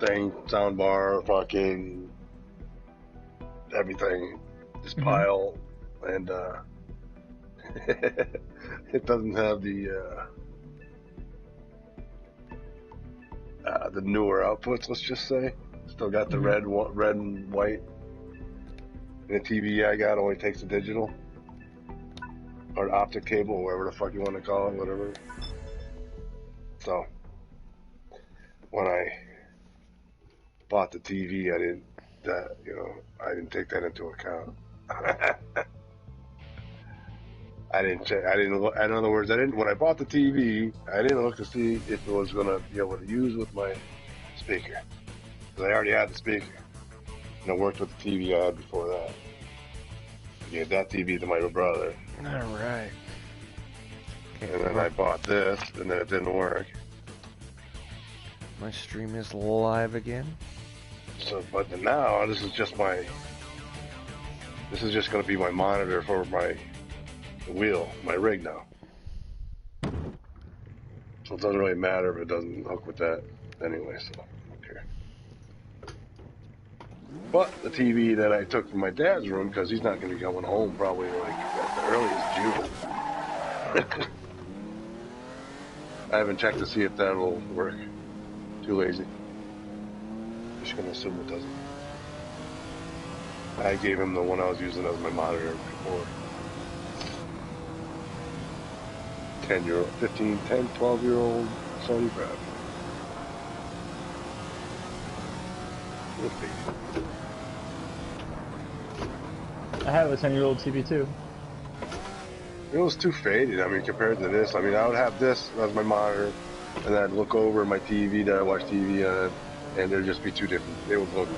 thing, sound bar, fucking everything, this pile, and it doesn't have the newer outputs. Let's just say, still got the red and white. And the TV I got only takes the digital or optic cable, or whatever the fuck you want to call it, whatever. So when I bought the TV, I didn't take that into account. I didn't check. I didn't look. In other words, when I bought the TV, I didn't look to see if it was gonna be able to use with my speaker, because I already had the speaker, and it worked with the TV I had before that. I gave that TV to my brother. All right. And then I bought this, and then it didn't work. My stream is live again. So, but now this is just going to be my monitor for my wheel, my rig now. So it doesn't really matter if it doesn't hook with that anyway, so okay. But the TV that I took from my dad's room, because he's not going to be coming home probably like at the earliest June. I haven't checked to see if that'll work. Too lazy. Just going to assume it doesn't. I gave him the one I was using as my monitor before. 12-year-old Sony Brad. I have a 10-year-old TV too. It was too faded. I mean, compared to this, I mean, I would have this as my monitor, and then I'd look over my TV that I watch TV on, and there'd just be two different. They would look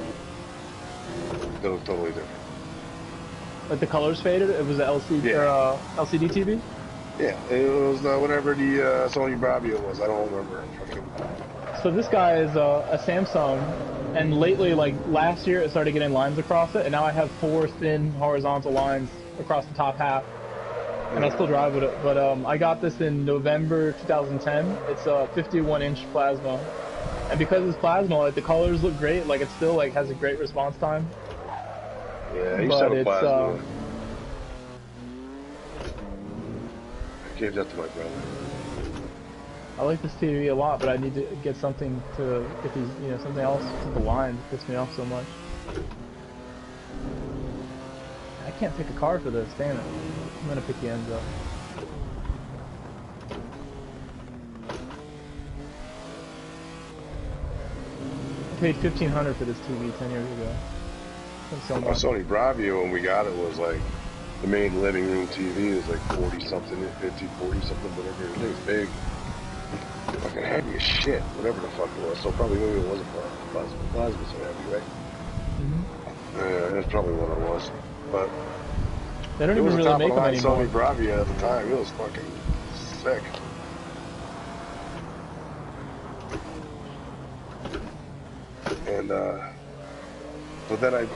totally different. Like the colors faded? It was an LCD, LCD TV? Yeah, it was whatever the Sony Bravia was. I don't remember. So this guy is a Samsung, and lately, like last year, it started getting lines across it, and now I have 4 thin horizontal lines across the top half. And I still drive with it, but I got this in November 2010. It's a 51-inch plasma, and because it's plasma, like the colors look great. Like it still like has a great response time. Yeah, you said a plasma. I gave that to my brother. I like this TV a lot, but I need to get something to get these, something else. The line pisses me off so much. I can't pick a car for this, damn it. I'm gonna pick the Enzo. I paid $1,500 for this TV 10 years ago. So my Sony Bravia, when we got it, was like, the main living room TV is like 40-something, 50, 40-something, whatever. It was big. Fucking heavy as shit, whatever the fuck it was. So probably maybe it wasn't plasma. Plasma so heavy, right? Yeah, that's probably what it was. But they don't even really make them anymore. Sony Bravia at the time, it was fucking sick. And but then I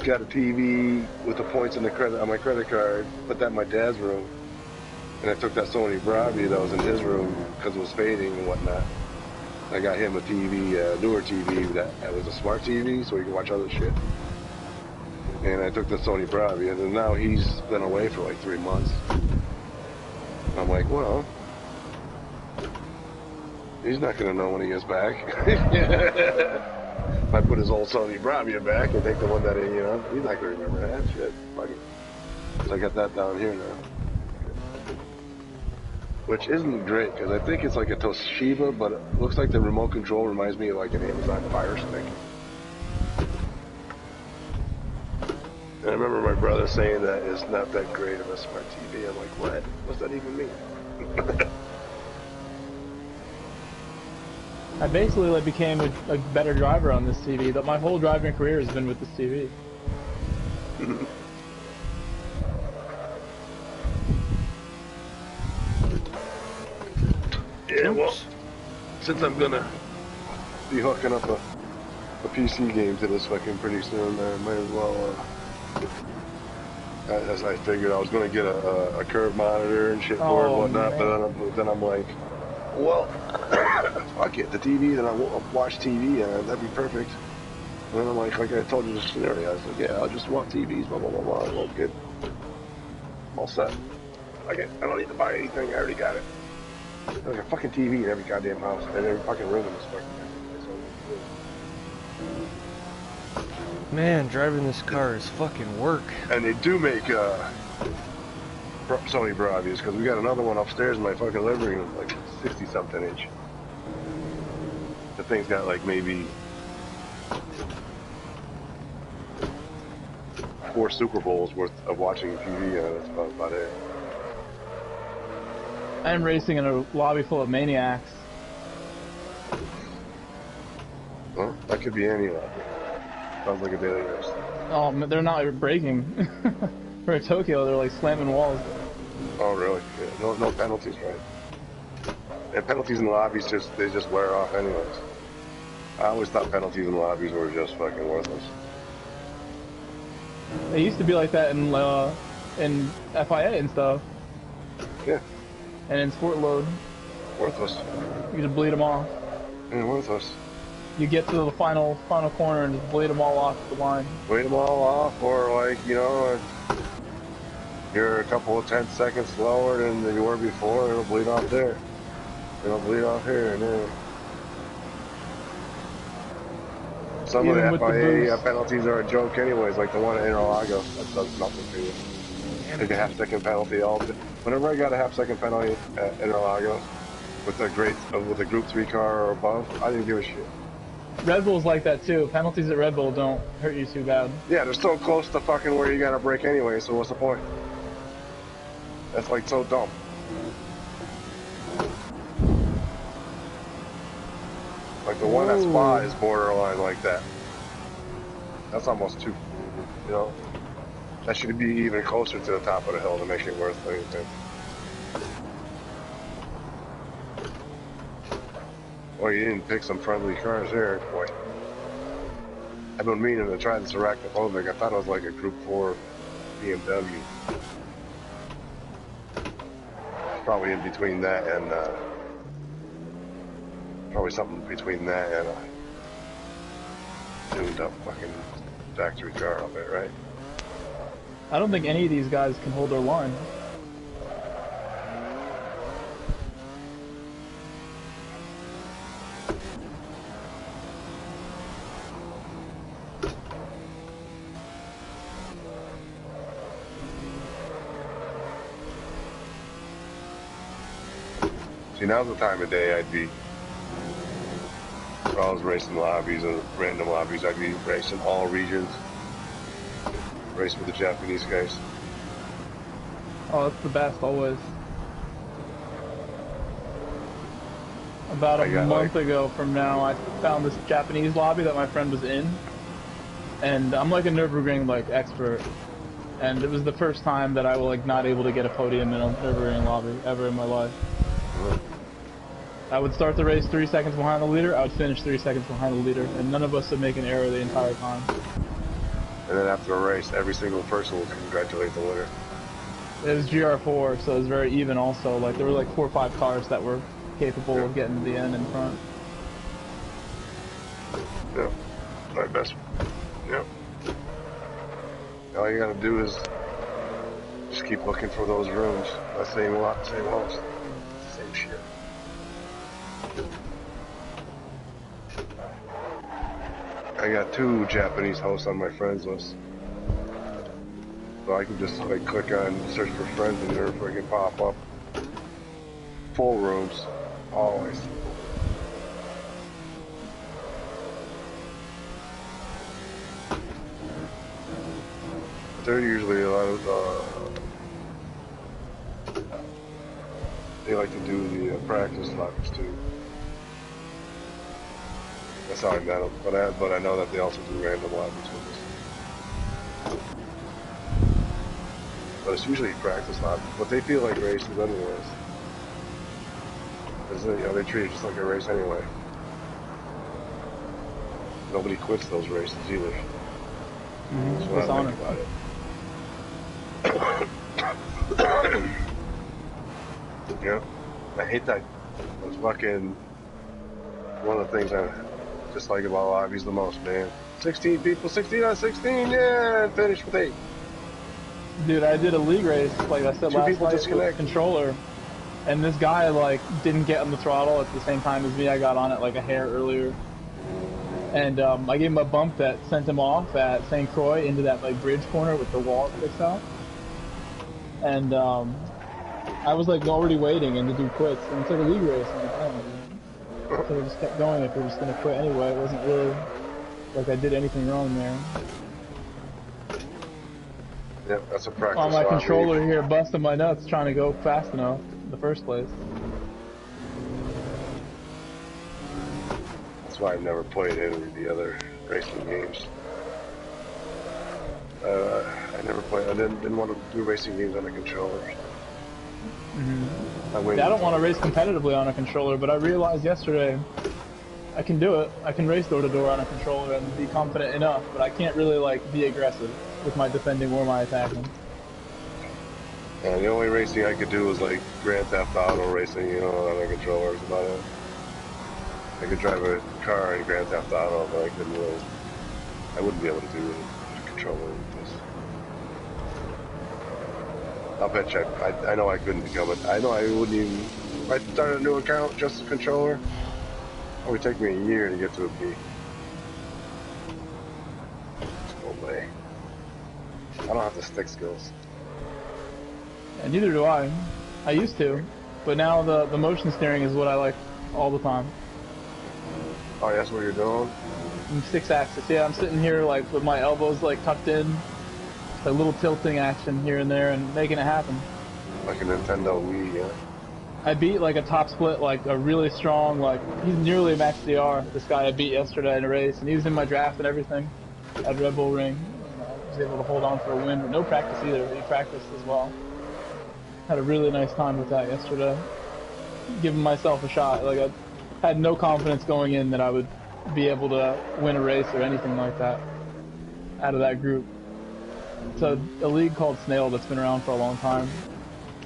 got a TV with the points on my credit card, put that in my dad's room, and I took that Sony Bravia that was in his room because it was fading and whatnot. I got him a TV, newer TV that was a smart TV, so he could watch other shit. And I took the Sony Bravia, and now he's been away for like 3 months. I'm like, well, he's not gonna know when he gets back. If I put his old Sony Bravia back and take the one that he's not gonna remember that shit. Fuck it. So I got that down here now. Which isn't great, because I think it's like a Toshiba, but it looks like the remote control reminds me of like an Amazon Fire Stick. And I remember my brother saying that it's not that great of a smart TV. I'm like, what? What's that even mean? I basically like became a better driver on this TV, but my whole driving career has been with this TV. Yeah, well, since I'm gonna be hooking up a PC game to this fucking pretty soon, I might as well, as I figured I was gonna get a curved monitor and shit for it and whatnot, but then I'm like, Well, fuck it. The TV, then I'll watch TV, and that'd be perfect. And then I'm like I told you the scenario. I was like, yeah, I'll just watch TVs, blah, blah, blah, blah. Well, good. I'm all set. I don't need to buy anything. I already got it. There's a fucking TV in every goddamn house, and every fucking room in this fucking place. Man, driving this car is fucking work. And they do make Sony Bravias, because we got another one upstairs in my fucking living room, like 60-something inch. The thing's got like maybe 4 Super Bowls worth of watching TV, and that's about it. I'm racing in a lobby full of maniacs. Well, that could be any lobby. Sounds like a daily race. Oh, they're not braking. For Tokyo, they're like slamming walls. Oh, really? Yeah, no penalties, right? And penalties in the lobbies they just wear off anyways. I always thought penalties in the lobbies were just fucking worthless. It used to be like that in FIA and stuff. Yeah. And in Sport Load. Worthless. You just bleed them off. Yeah, worthless. You get to the final corner and just bleed them all off the line. Bleed them all off, or like, you know, you're a couple of 10 seconds slower than you were before, it'll bleed off there. It'll bleed off here and there. Some Even of with the the FIA boost. penalties are a joke anyways, like the one at Interlago. That does nothing for you. Take a half-second penalty all day. Whenever I got a half-second penalty at Interlago with a Group 3 car or above, I didn't give a shit. Red Bull's like that too. Penalties at Red Bull don't hurt you too bad. Yeah, they're so close to fucking where you gotta brake anyway, so what's the point? That's like so dumb. Like the one at Spa is borderline like that. That's almost too, you know? That should be even closer to the top of the hill to make it worth anything. Well, you didn't pick some friendly cars there, boy. I've been meaning to try this Arachnophobia. I thought it was like a Group 4 BMW. Probably in between that and, probably something between that and a tuned up fucking factory car, I'll bet, right? I don't think any of these guys can hold their line. See, now's the time of day I'd be, if I was racing lobbies or random lobbies, I'd be racing all regions. Race with the Japanese guys. Oh, that's the best, always. About a month ago from now, I found this Japanese lobby that my friend was in. And I'm like a Nürburgring like expert. And it was the first time that I was like not able to get a podium in a Nürburgring lobby ever in my life. I would start the race 3 seconds behind the leader, I would finish 3 seconds behind the leader, and none of us would make an error the entire time. And then after a race, every single person will congratulate the winner. It was GR4, so it was very even also. Like, there were like 4 or 5 cars that were capable of getting to the end in front. Yeah, my best. Yeah. All you gotta do is just keep looking for those rooms. That same lot, same house, same shit. I got 2 Japanese hosts on my friends list. So I can just like click on search for friends and they're freaking pop up. Full rooms, always. They're usually a lot of, they like to do the practice laps too. That's how I met them, but I know that they also do random lobbies with us. But it's usually practice lobbies, but they feel like races anyways. Because they treat it just like a race anyway. Nobody quits those races either. Mm-hmm. That's what I like about it. Yeah, I hate that was fucking one of the things I dislike about lobbies the most, man. 16 people, 16 on 16, yeah, and finish with 8. Dude, I did a league race, like I said 2 last people night, with disconnect. controller, and this guy like didn't get on the throttle at the same time as me. I got on it like a hair earlier, and I gave him a bump that sent him off at St. Croix into that like bridge corner with the wall that sticks out. And I was like already waiting, and the dude quits, and it's like a league race. I'm like, oh, dude. So we just kept going. If we're just gonna quit anyway, it wasn't really like I did anything wrong there. Yep, that's a practice. On my lobby. controller here, busting my nuts trying to go fast enough in the first place. That's why I've never played any of the other racing games. I never played. I didn't want to do racing games on a controller. I don't want to race competitively on a controller, but I realized yesterday I can do it. I can race door to door on a controller and be confident enough, but I can't really like be aggressive with my defending or my attacking. And the only racing I could do was like Grand Theft Auto racing, you know, on a controller. Was about it. I could drive a car in Grand Theft Auto, but I couldn't really. I wouldn't be able to do it with a controller with this. I'll bet you. I know I couldn't become it. I know I wouldn't even. If I started a new account just a controller, it would take me a year to get to a B. No way. I don't have the stick skills. And neither do I. I used to, but now the motion steering is what I like all the time. Oh, that's what you're doing? 6-axis, yeah. I'm sitting here like with my elbows like tucked in, a little tilting action here and there, and making it happen. Like a Nintendo Wii, yeah. I beat like a top split, like a really strong, like he's nearly a max DR. This guy I beat yesterday in a race, and he was in my draft and everything at Red Bull Ring. And I was able to hold on for a win, but no practice either. He practiced as well. Had a really nice time with that yesterday. Giving myself a shot. Like I had no confidence going in that I would be able to win a race or anything like that out of that group. It's a league called Snail that's been around for a long time.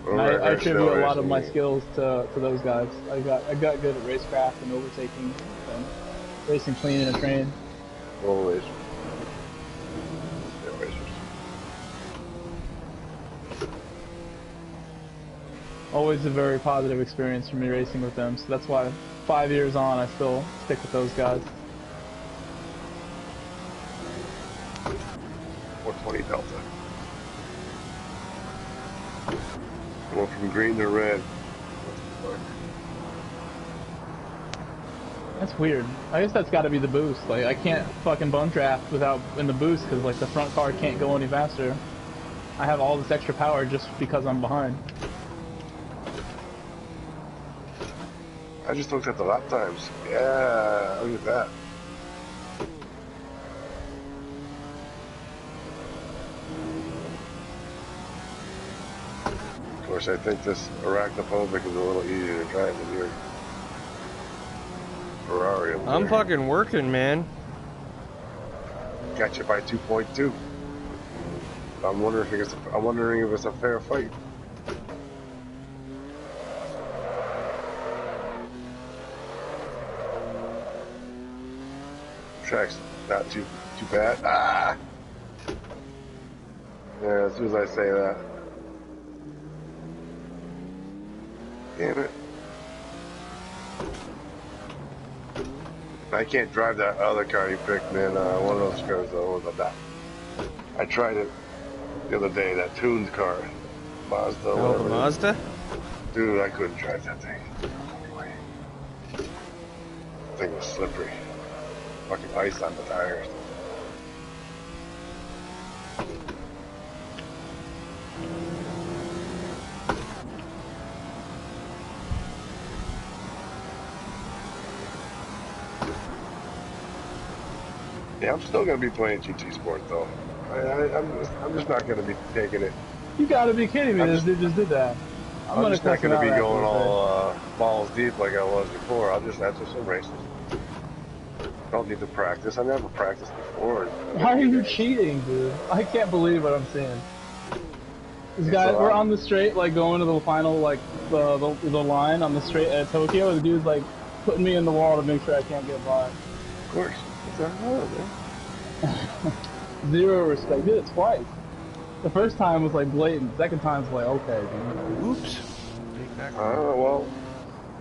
And I attribute a lot of my skills to those guys. I got good at racecraft and overtaking and racing clean in a train. Always. Yeah, racers. Always a very positive experience for me racing with them. So that's why 5 years on, I still stick with those guys. 420 Delta. Going from green to red. That's weird. I guess that's got to be the boost. Like I can't fucking bump draft without in the boost because like the front car can't go any faster. I have all this extra power just because I'm behind. I just looked at the lap times. Yeah, look at that. Of course, I think this arachnophobic is a little easier to drive than your Ferrari. I'm fucking working, man. Got you by 2.2. I'm wondering if it's a fair fight. Track's not too bad. Ah! Yeah, as soon as I say that. Damn it. I can't drive that other car you picked, man. One of those cars, though, I tried it the other day, that tuned car. Mazda. Oh, the Mazda? Dude, I couldn't drive that thing. The thing was slippery. Fucking ice on the tires. Yeah, I'm still gonna be playing GT Sport though. I'm just not gonna be taking it. You gotta be kidding me! This dude just did that. I'm just not gonna be going all balls deep like I was before. I'll just enter some races. Don't need to practice. I never practiced before. Why are you cheating, dude? I can't believe what I'm seeing. This And guy, so we're on the straight, like going to the final, like the line on the straight at Tokyo. The dude's like putting me in the wall to make sure I can't get by. Of course. What the hell, man? Zero respect. Did it twice. The first time was like blatant. Second time's like, okay, dude. Oops. Take back. I don't know, well,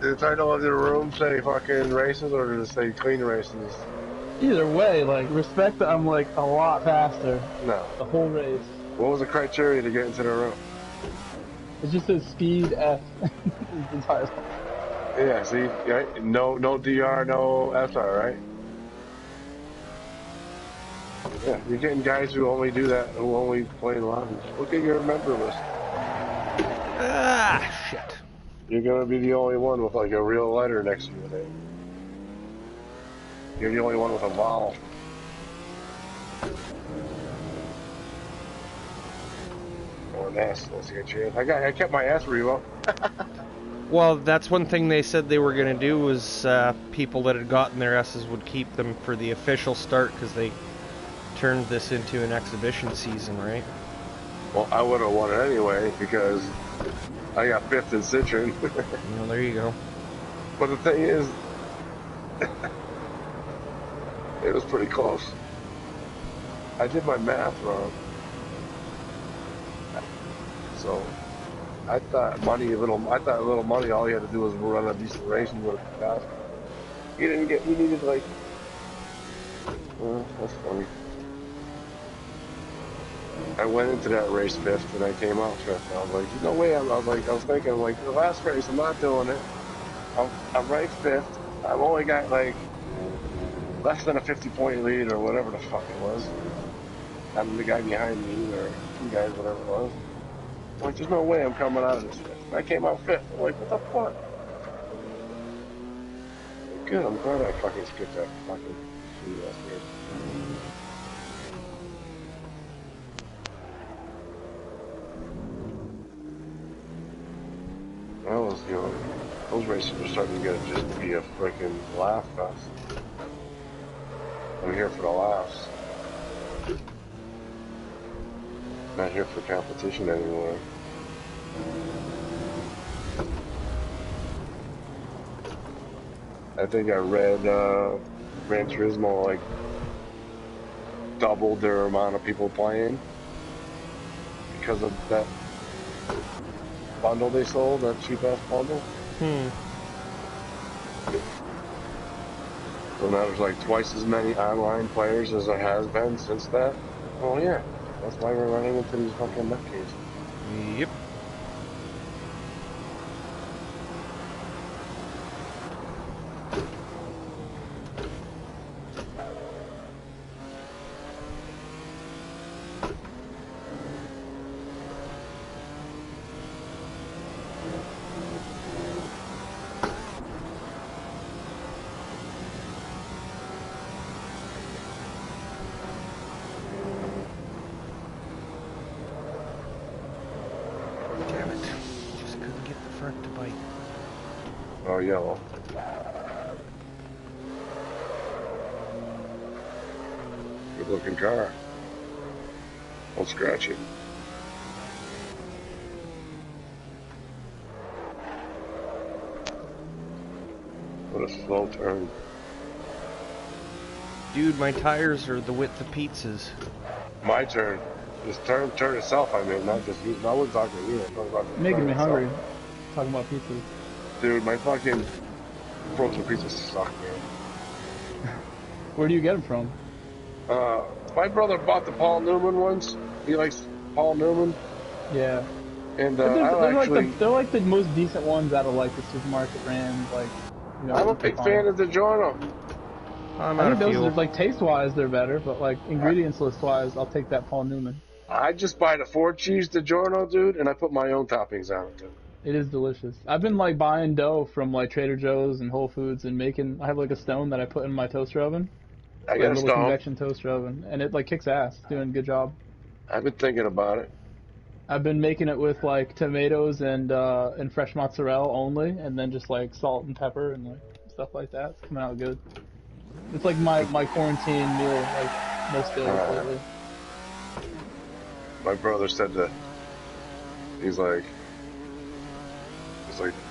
did the title of the room say fucking races or did it say clean races? Either way, like respect. I'm like a lot faster. No. The whole race. What was the criteria to get into the room? It just says speed F. The entire time. Yeah, see, right? No DR, no SR, right? Yeah, you're getting guys who only do that, who only play lobbies. Look at your member list. Ah, shit. You're gonna be the only one with like a real letter next to your name. You're the only one with a vowel. Or an S. Let's get you. I kept my S Revo. Well, that's one thing they said they were going to do was people that had gotten their S's would keep them for the official start because they turned this into an exhibition season, right? Well, I would have won it anyway because I got 5th in Citroen. Well, there you go. But the thing is, it was pretty close. I did my math wrong. So I thought a little money, all you had to do was run a decent race and would have passed. You didn't get, we needed like, that's funny. I went into that race 5th and I came out 5th. I was like, no way. I was thinking, like, the last race, I'm not doing it. I'm ranked 5th. I've only got like less than a 50-point lead or whatever the fuck it was. I'm the guy behind me or 2 guys, whatever it was. I'm like, there's no way I'm coming out of this 5th. And I came out 5th. I'm like, what the fuck? Good, I'm glad I fucking skipped that fucking shitty ass race. That was, those races were starting to get just to be a freaking laugh fest. I'm here for the laughs. Not here for competition anymore. I think I read Gran Turismo like doubled their amount of people playing because of that bundle they sold, that cheap ass bundle. So now there's like twice as many online players as there has been since that. Oh yeah, that's why we're running into these fucking nutcases. Yep. Oh, yellow. Good looking car. Don't scratch it. What a slow turn. Dude, my tires are the width of pizzas. My turn. This turn itself, I mean, not just you. I wasn't talking to you. I'm talking about the Making me itself. hungry. Talking about pizzas. Dude, my fucking frozen pizzas suck, man. Where do you get them from? My brother bought the Paul Newman ones. He likes Paul Newman. Yeah. And they're like the most decent ones out of like the supermarket brand. Like, I'm a big fan of DiGiorno. I'm I out think of those fuel. are like taste-wise they're better, but like ingredients list-wise, I'll take that Paul Newman. I just buy the 4-cheese DiGiorno, dude, and I put my own toppings on it, dude. It is delicious. I've been like buying dough from like Trader Joe's and Whole Foods and I have like a stone that I put in my toaster oven. I Like got a a little stone. convection toaster oven, and it like kicks ass. Doing a good job. I've been thinking about it. I've been making it with like tomatoes and fresh mozzarella only, and then just like salt and pepper and like stuff like that. It's coming out good. It's like my quarantine meal, like most days lately. My brother said to He's like,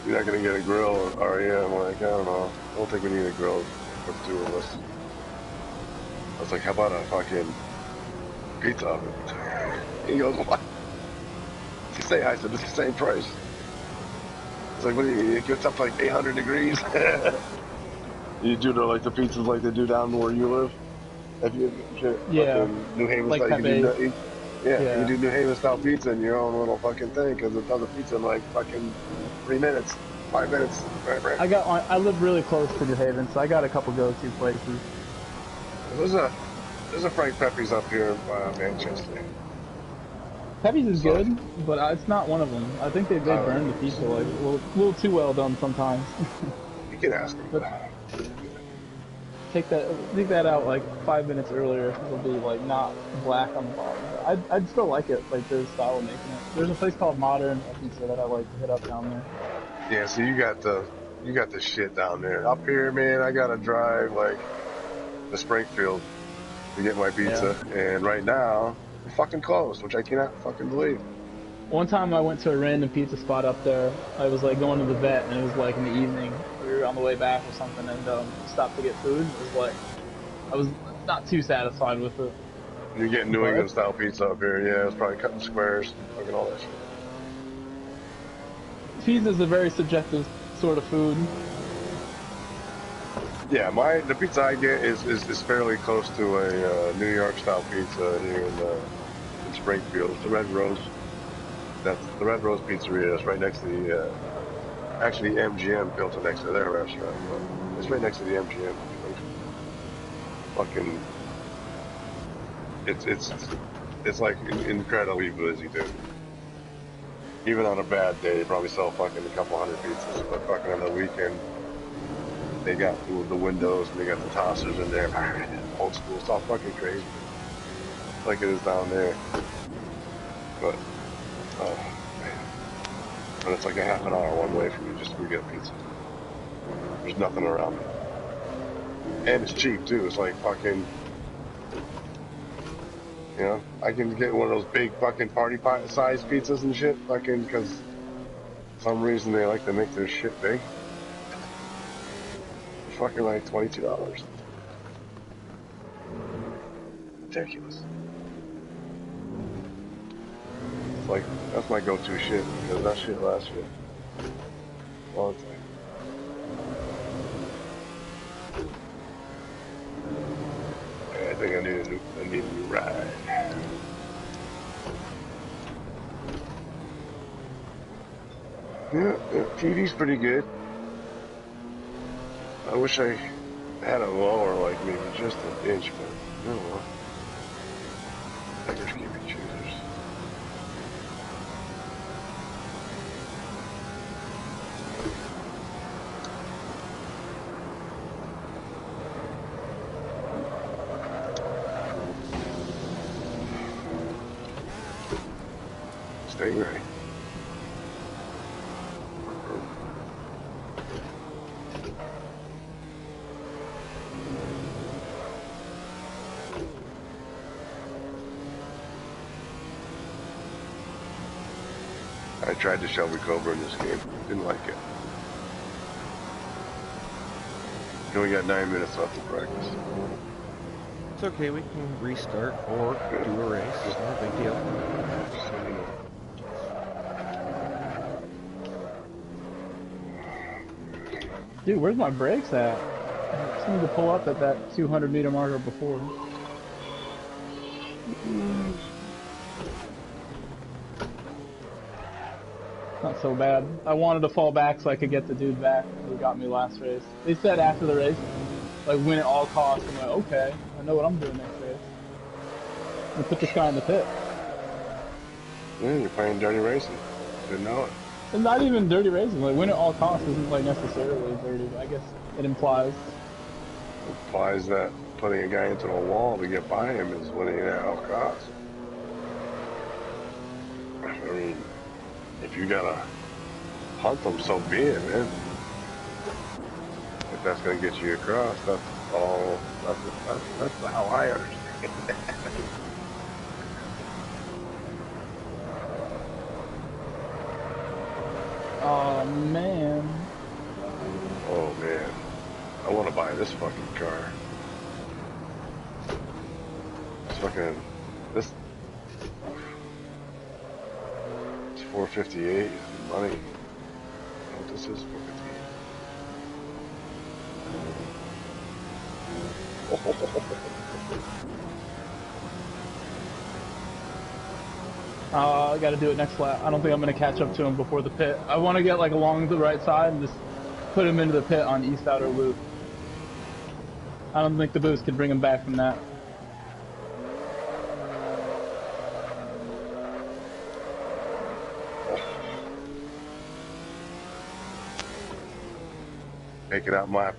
you're not gonna get a grill at REM. I'm like, I don't know. I don't think we need a grill for the two of us. I was like, how about a fucking pizza oven? He goes, what? You say, I said, it's the same price. It's like, what do you, it gets up to like 800 degrees. You do the pizzas like they do down where you live. If you Yeah, fucking New Haven like style, Pepe's. you can do New Haven style pizza in your own little fucking thing because it does a pizza in like fucking 3 minutes, 5 minutes. Right. I live really close to New Haven, so I got a couple go-to places. There's a Frank Pepe's up here in Manchester. Pepe's is good, but it's not one of them. I think they burn the pizza like a little too well done sometimes. You can ask them. But take that out like 5 minutes earlier. It'll be like not black on the bottom. I'd still like it, like their style of making it. There's a place called Modern Pizza that I like to hit up down there. Yeah, so you got the shit down there. Up here, man, I gotta drive like to Springfield to get my pizza, and right now it's fucking closed, which I cannot fucking believe. One time I went to a random pizza spot up there. I was like going to the vet, and it was like in the evening. We were on the way back or something, and stopped to get food. It was like I was not too satisfied with it. You're getting New England style pizza up here, yeah. It's probably cutting squares, fucking all that shit. Pizza is a very subjective sort of food. Yeah, the pizza I get is fairly close to a New York style pizza here in Springfield. It's the Red Rose. That's the Red Rose Pizzeria. It's right next to the actually MGM built it next to their restaurant. But it's right next to the MGM. Fucking, it's like incredibly busy, dude. Even on a bad day, they probably sell fucking a couple hundred pizzas. But fucking on the weekend, they got the windows and they got the tossers in there. Old school. It's all fucking crazy. Like it is down there. But, oh, man. And it's like a half an hour one way from you just to get a pizza. There's nothing around me. And it's cheap, too. It's like fucking, you know, I can get one of those big fucking party size pizzas and shit, fucking, because for some reason they like to make their shit big. It's fucking like $22. Ridiculous. It's like, that's my go-to shit, because that shit lasts you a long time. I think I need a new ride. Yeah, TV's pretty good. I wish I had a lower, like maybe just an inch, but you know, beggars can't be choosers. Stay ready. I tried to Shelby Cobra in this game. Didn't like it. You only got 9 minutes left to practice. It's okay, we can restart or do a race. It's not a big deal. Dude, where's my brakes at? I just need to pull up at that 200 meter marker before. Not so bad. I wanted to fall back so I could get the dude back who got me last race. They said after the race, like win at all costs. I'm like, okay, I know what I'm doing next race. I put this guy in the pit. Yeah, you're playing dirty racing. Didn't know it. It's not even dirty racing. Like win at all costs isn't like necessarily dirty. But I guess it implies. Implies that putting a guy into a wall to get by him is winning at all costs. I mean, if you gotta hunt them, so be it, man. If that's gonna get you across, that's all. That's how I understand it. Oh man. Oh man, I want to buy this fucking car. It's fucking this. It's 458 money. I don't know what this is. 458. I got to do it next lap. I don't think I'm going to catch up to him before the pit. I want to get like along the right side and just put him into the pit on east outer loop. I don't think the boost can bring him back from that. Taking out my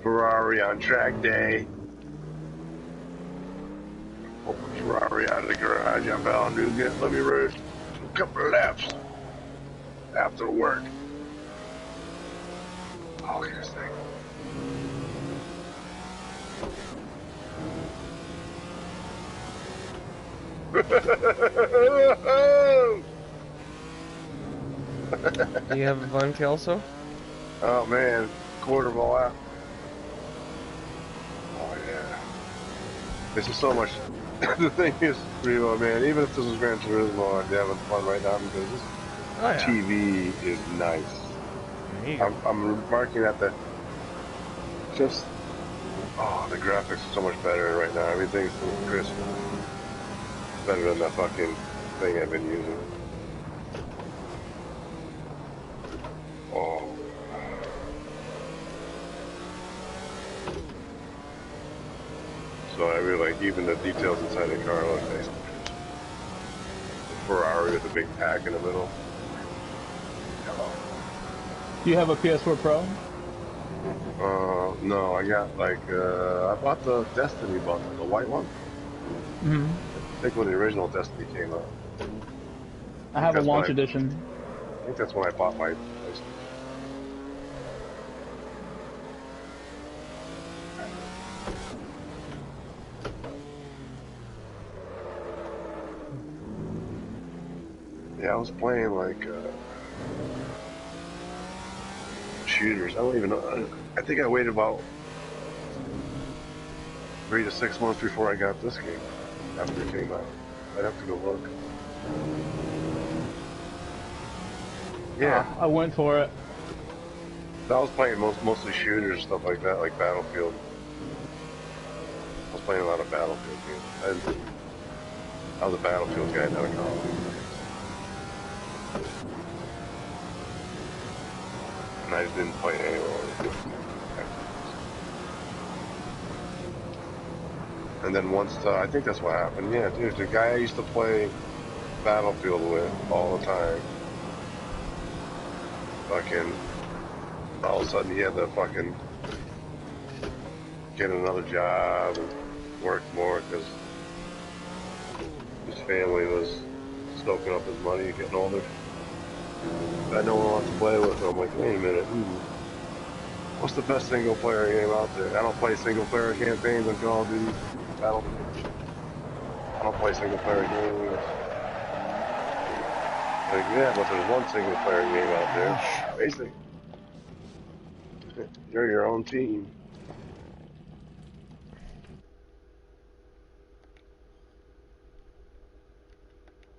Ferrari on track day. Pull the Ferrari out of the garage. I found new get. Let me race a couple of laps after work. Oh, look at this thing. Do you have a Vunty also? Oh man, quarter of a lap. Oh yeah. This is so much. The thing is, Revo, man, even if this is Gran Turismo, I'd be having fun right now because this TV is nice. I'm remarking that just, the graphics are so much better right now. Everything's so crisp. Better than the fucking thing I've been using. Oh. So I really like even the details inside the car look nice. The Ferrari with a big pack in the middle. Do you have a PS4 Pro? No, I got like, I bought the Destiny bundle, the white one. Mm-hmm. I think when the original Destiny came out. I have a launch edition. I think that's when I bought my PlayStation. Yeah, I was playing like shooters. I don't even know. I think I waited about 3 to 6 months before I got this game. After it came out, I'd have to go look. Yeah, I went for it. I was playing mostly shooters, stuff like that, like Battlefield. I was playing a lot of Battlefield games. I was a Battlefield guy, not a Call of Duty. And I just didn't play Halo. And then once, I think that's what happened. Yeah, dude, the guy I used to play Battlefield with all the time, fucking, all of a sudden he had to fucking get another job and work more because his family was soaking up his money, getting older. I had no one wants to play with, so I'm like, wait a minute, what's the best single player game out there? I don't play single player campaigns on Call of Duty, Battlefield. I don't play single player games. Like, yeah, but there's one single player game out there. Basically, you're your own team.